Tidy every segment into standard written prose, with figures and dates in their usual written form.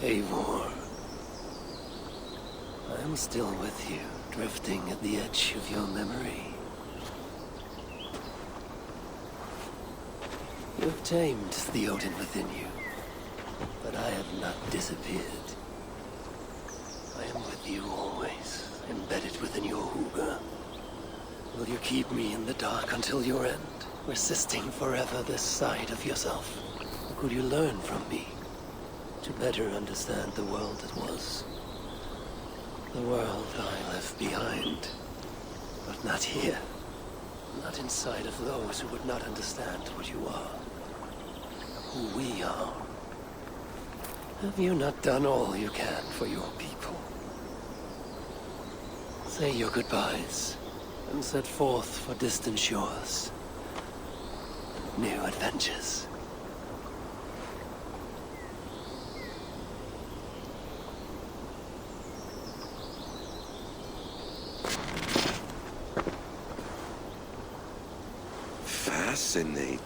Eivor. I am still with you, drifting at the edge of your memory. You have tamed the Odin within you, but I have not disappeared. I am with you always, embedded within your Huga. Will you keep me in the dark until your end, resisting forever this side of yourself? Or could you learn from me, to better understand the world that was? The world I left behind, but not here. Not inside of those who would not understand what you are, who we are. Have you not done all you can for your people? Say your goodbyes, and set forth for distant shores. New adventures. Fascinating.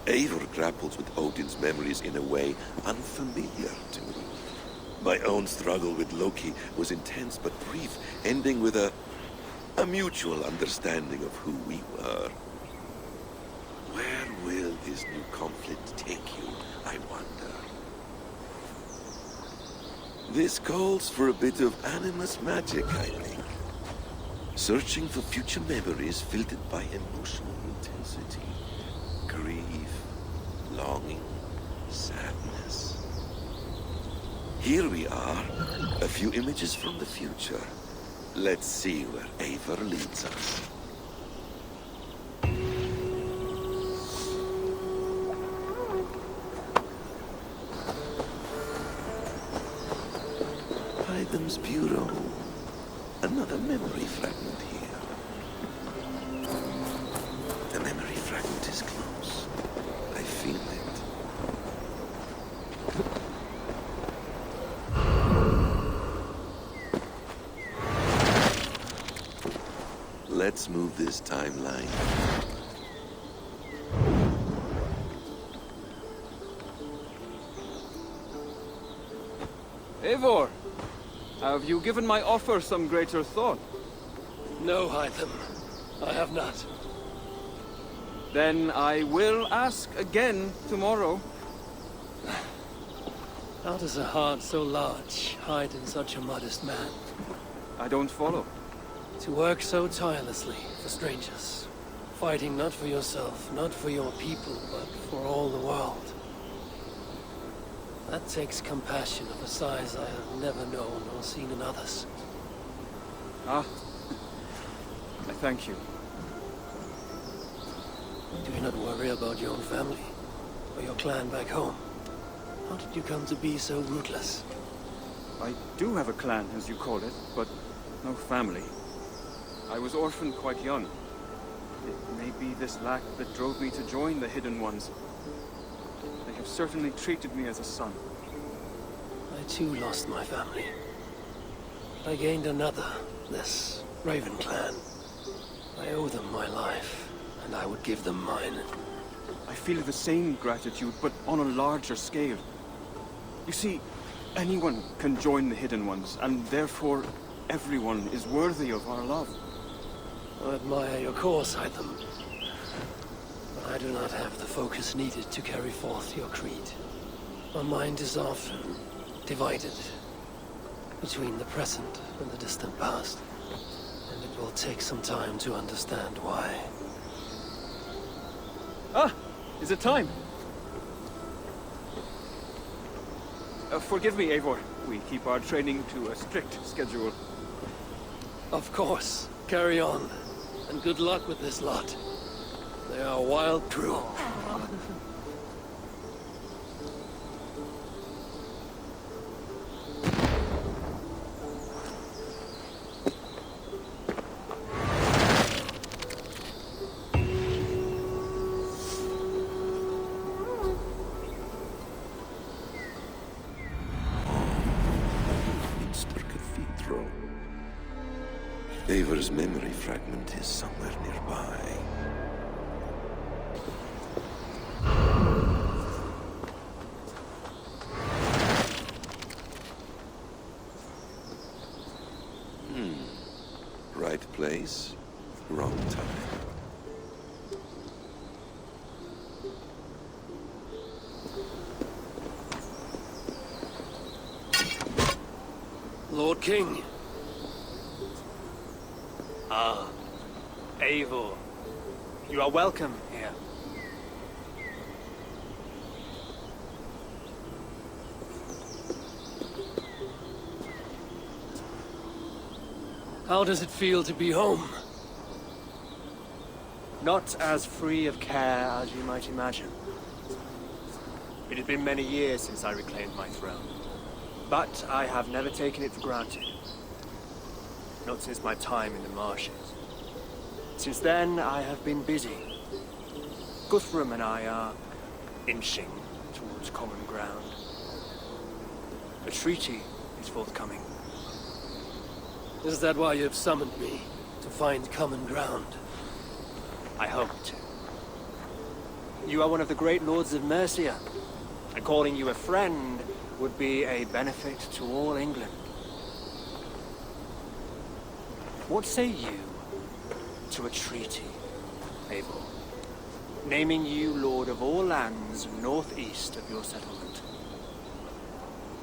Eivor grapples with Odin's memories in a way unfamiliar to me. My own struggle with Loki was intense but brief, ending with a mutual understanding of who we were. Where will this new conflict take you, I wonder? This calls for a bit of animus magic, I think. Searching for future memories filtered by emotional intensity. Grief, longing, sadness. Here we are, a few images from the future. Let's see where Eivor leads us. Hytham's Bureau. Another memory fragment here. The memory fragment is close. I feel it. Let's move this timeline. Eivor, have you given my offer some greater thought? No, Hytham. I have not. Then I will ask again tomorrow. How does a heart so large hide in such a modest man? I don't follow. To work so tirelessly for strangers, fighting not for yourself, not for your people, but for all the world. That takes compassion of a size I have never known or seen in others. Ah, I thank you. Do you not worry about your own family, or your clan back home? How did you come to be so rootless? I do have a clan, as you call it, but no family. I was orphaned quite young. It may be this lack that drove me to join the Hidden Ones. They have certainly treated me as a son. I too lost my family. But I gained another, this Raven clan. I owe them my life, and I would give them mine. I feel the same gratitude, but on a larger scale. You see, anyone can join the Hidden Ones, and therefore everyone is worthy of our love. I admire your course, Hytham. But I do not have the focus needed to carry forth your creed. My mind is often divided between the present and the distant past. And it will take some time to understand why. Ah! Is it time? Forgive me, Eivor. We keep our training to a strict schedule. Of course. Carry on. And good luck with this lot. They are a wild crew. Eivor's memory fragment is somewhere nearby. place, wrong time. Lord King. Ah, Eivor. You are welcome here. How does it feel to be home? Not as free of care as you might imagine. It has been many years since I reclaimed my throne, but I have never taken it for granted. Not since my time in the marshes. Since then, I have been busy. Guthrum and I are inching towards common ground. A treaty is forthcoming. Is that why you've summoned me? To find common ground? I hope to. You are one of the great lords of Mercia, and calling you a friend would be a benefit to all England. What say you to a treaty, Eivor? Naming you lord of all lands northeast of your settlement.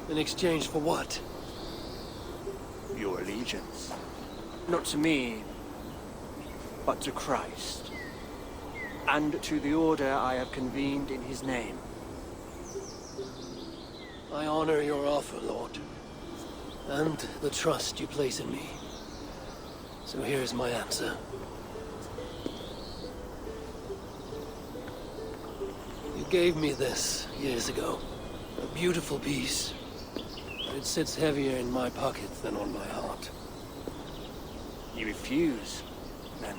In exchange for what? Your allegiance. Not to me, but to Christ. And to the order I have convened in his name. I honor your offer, Lord. And the trust you place in me. So here's my answer. You gave me this years ago. A beautiful piece. But it sits heavier in my pocket than on my heart. You refuse, then?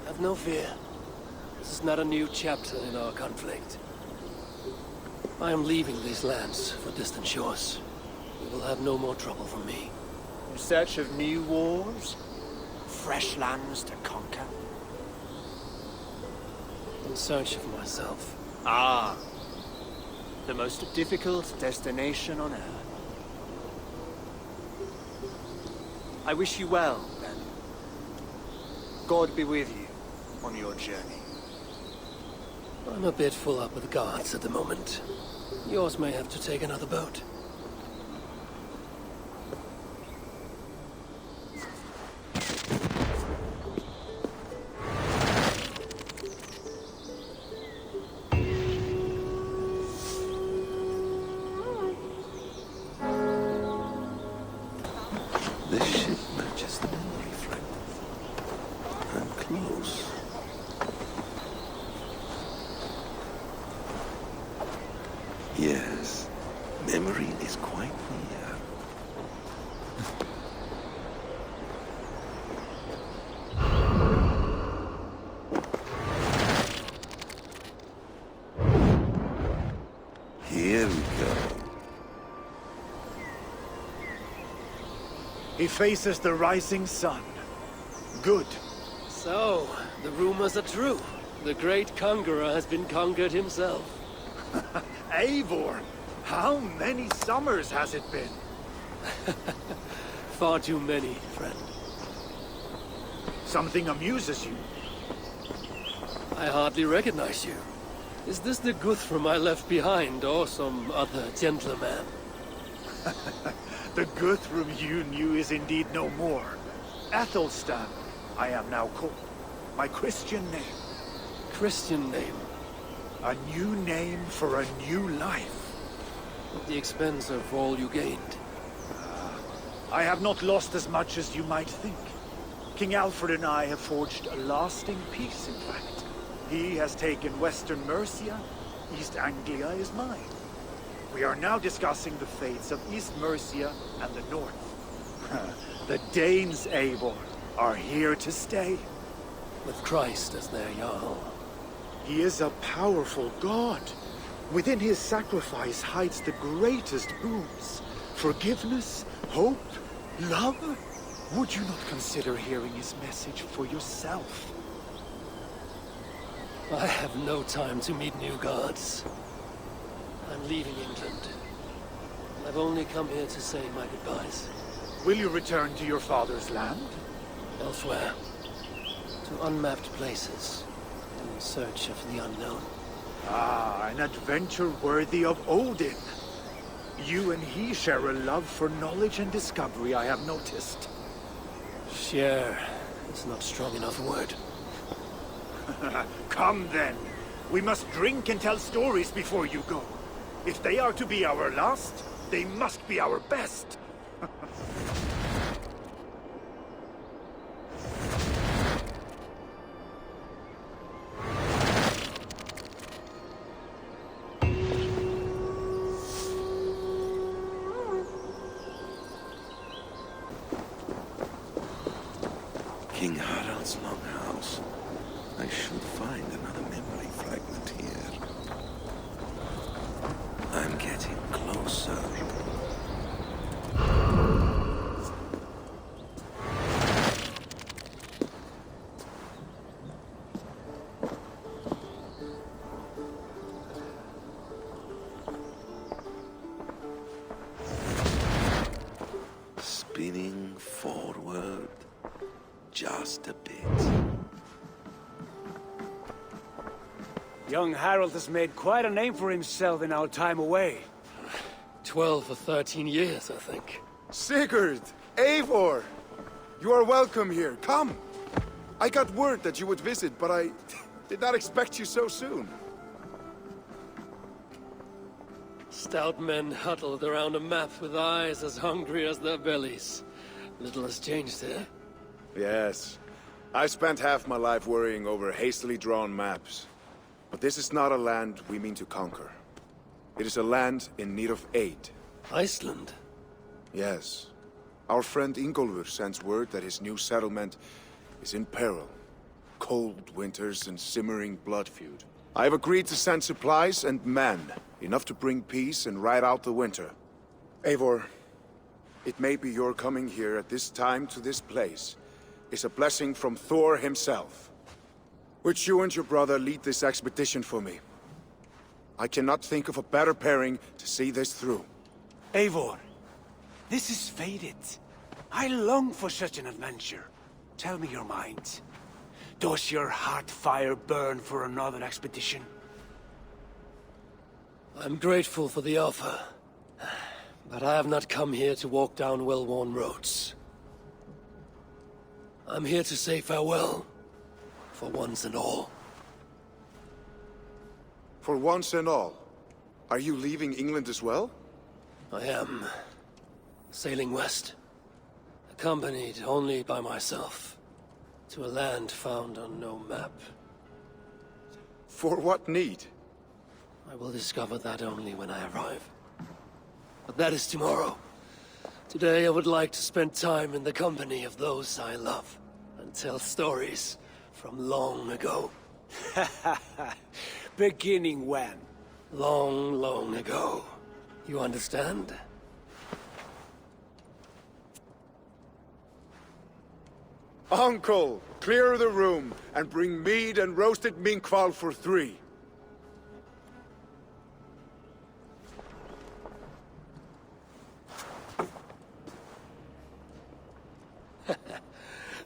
Have no fear. This is not a new chapter in our conflict. I am leaving these lands for distant shores. You will have no more trouble from me. In search of new wars? Fresh lands to conquer? In search of myself. Ah. The most difficult destination on earth. I wish you well, then. God be with you on your journey. I'm a bit full up with guards at the moment. Yours may have to take another boat. This ship matches the memory frame. I'm close. Yes, memory is quite near. Here we go. He faces the rising sun. Good. So, the rumors are true. The great conqueror has been conquered himself. Eivor, how many summers has it been? Far too many, friend. Something amuses you. I hardly recognize you. Is this the Guthrum I left behind, or some other gentleman? The Guthrum you knew is indeed no more. Athelstan, I am now called. My Christian name. Christian name. A new name for a new life. At the expense of all you gained. I have not lost as much as you might think. King Alfred and I have forged a lasting peace, in fact. He has taken Western Mercia. East Anglia is mine. We are now discussing the fates of East Mercia and the North. The Danes, Eivor, are here to stay. With Christ as their Jarl. He is a powerful god. Within his sacrifice hides the greatest boons. Forgiveness, hope, love. Would you not consider hearing his message for yourself? I have no time to meet new gods. I'm leaving England. I've only come here to say my goodbyes. Will you return to your father's land? Elsewhere. To unmapped places. In search of the unknown. Ah, an adventure worthy of Odin. You and he share a love for knowledge and discovery, I have noticed. Share is not strong enough a word. Come then. We must drink and tell stories before you go. If they are to be our last, they must be our best. King Harald's longhouse. I should find another memory fragment here. I'm getting closer. Spinning forward. Just a bit. Young Harold has made quite a name for himself in our time away. 12 or 13 years, I think. Sigurd! Eivor! You are welcome here. Come! I got word that you would visit, but I did not expect you so soon. Stout men huddled around a map with eyes as hungry as their bellies. Little has changed here. Yes. I spent half my life worrying over hastily drawn maps. But this is not a land we mean to conquer. It is a land in need of aid. Iceland? Yes. Our friend Ingólfur sends word that his new settlement is in peril. Cold winters and simmering blood feud. I have agreed to send supplies and men, enough to bring peace and ride out the winter. Eivor, it may be your coming here at this time to this place is a blessing from Thor himself. Would you and your brother lead this expedition for me? I cannot think of a better pairing to see this through. Eivor, this is fated. I long for such an adventure. Tell me your mind. Does your heart fire burn for another expedition? I'm grateful for the offer. But I have not come here to walk down well-worn roads. I'm here to say farewell. For once and all. For once and all? Are you leaving England as well? I am. Sailing west. Accompanied only by myself. To a land found on no map. For what need? I will discover that only when I arrive. But that is tomorrow. Today I would like to spend time in the company of those I love. And tell stories from long ago. Beginning when? Long, long ago. You understand? Uncle, clear the room and bring mead and roasted minkval for 3.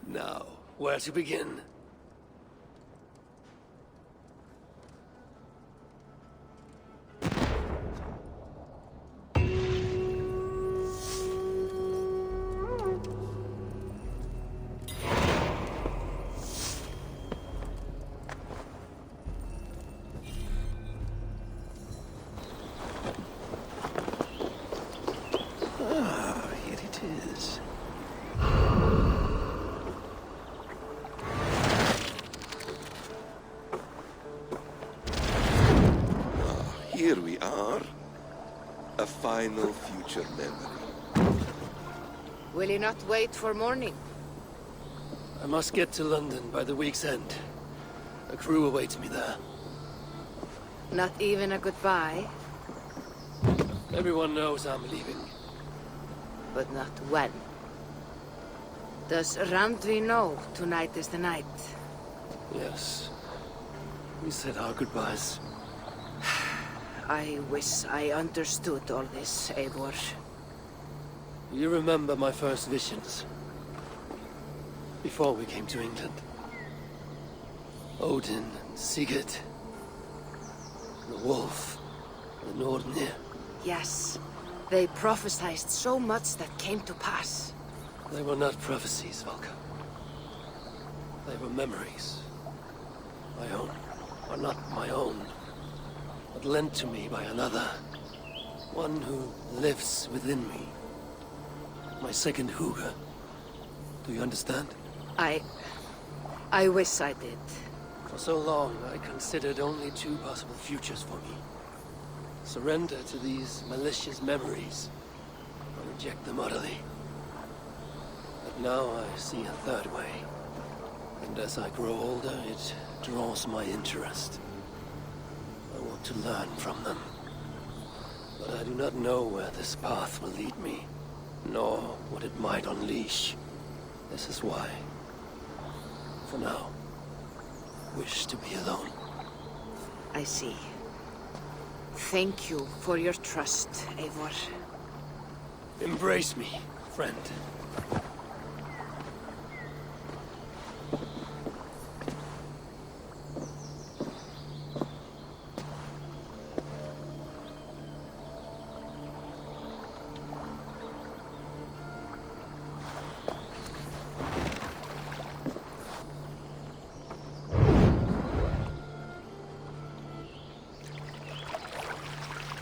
Now, where to begin? Here it is. Here we are. A final future memory. Will you not wait for morning? I must get to London by the week's end. A crew awaits me there. Not even a goodbye, Everyone knows I'm leaving. but not when. Does Randvi know tonight is the night? Yes. We said our goodbyes. I wish I understood all this, Eivor. You remember my first visions? Before we came to England. Odin and Sigurd. The wolf. The Nordnir. Yes. They prophesied so much that came to pass. They were not prophecies, Valka. They were memories. My own. Or not my own. But lent to me by another. One who lives within me. My second Huga. Do you understand? I wish I did. For so long, I considered only two possible futures for me. Surrender to these malicious memories, or reject them utterly. But now I see a third way. And as I grow older, it draws my interest. I want to learn from them. But I do not know where this path will lead me, nor what it might unleash. This is why, for now, wish to be alone. I see. Thank you for your trust, Eivor. Embrace me, friend.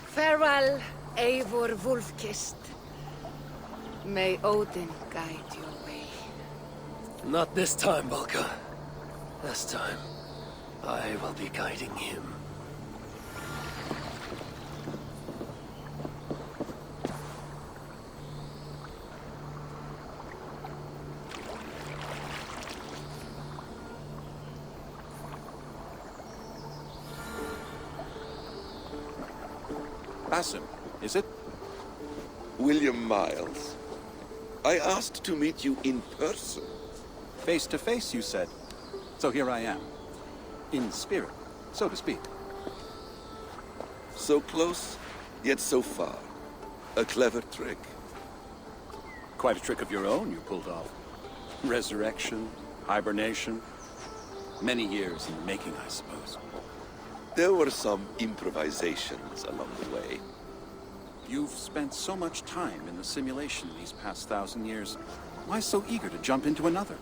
Farewell, Eivor Wolfkist. May Odin guide your way. Not this time, Valka. This time, I will be guiding him. Basim, is it? William Miles. I asked to meet you in person. Face to face, you said. So here I am. In spirit, so to speak. So close, yet so far. A clever trick. Quite a trick of your own you pulled off. Resurrection, hibernation. Many years in the making, I suppose. There were some improvisations along the way. You've spent so much time in the simulation these past 1,000 years. Why so eager to jump into another?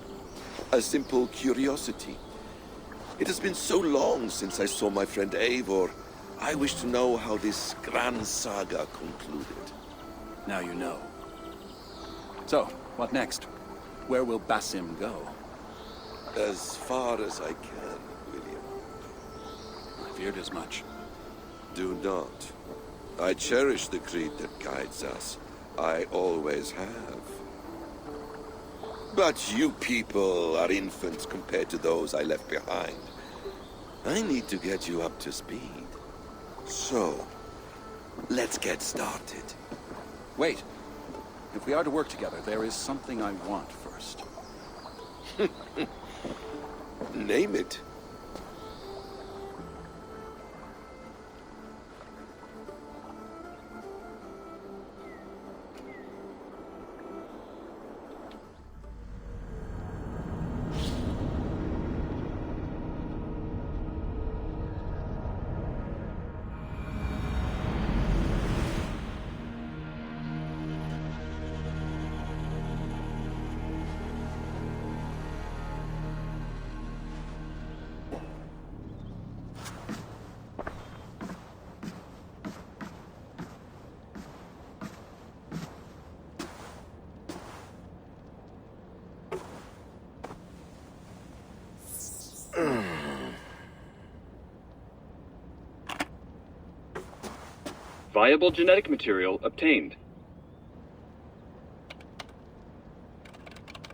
A simple curiosity. It has been so long since I saw my friend Eivor. I wish to know how this grand saga concluded. Now you know. So, what next? Where will Basim go? As far as I can, William. I feared as much. Do not. I cherish the creed that guides us. I always have. But you people are infants compared to those I left behind. I need to get you up to speed. So, let's get started. Wait. If we are to work together, there is something I want first. Name it. Viable genetic material obtained.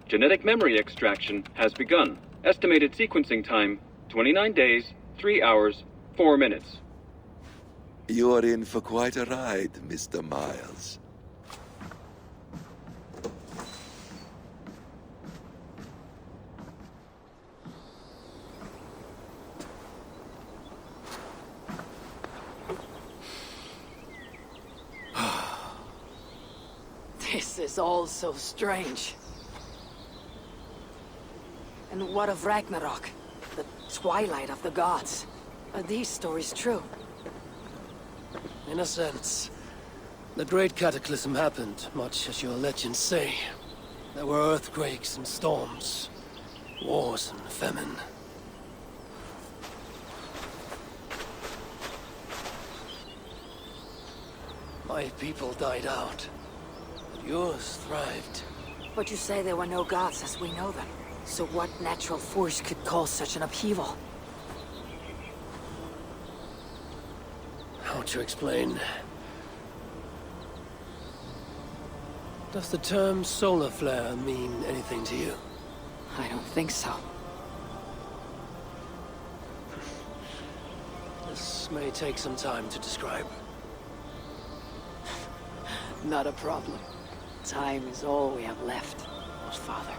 Genetic memory extraction has begun. Estimated sequencing time, 29 days, 3 hours, 4 minutes. You are in for quite a ride, Mr. Miles. This is all so strange. And what of Ragnarok? The twilight of the gods? Are these stories true? In a sense. The Great Cataclysm happened, much as your legends say. There were earthquakes and storms, wars and famine. My people died out, but yours thrived. But you say there were no gods as we know them. So what natural force could cause such an upheaval? How to explain? Does the term solar flare mean anything to you? I don't think so. This may take some time to describe. Not a problem. Time is all we have left, Father.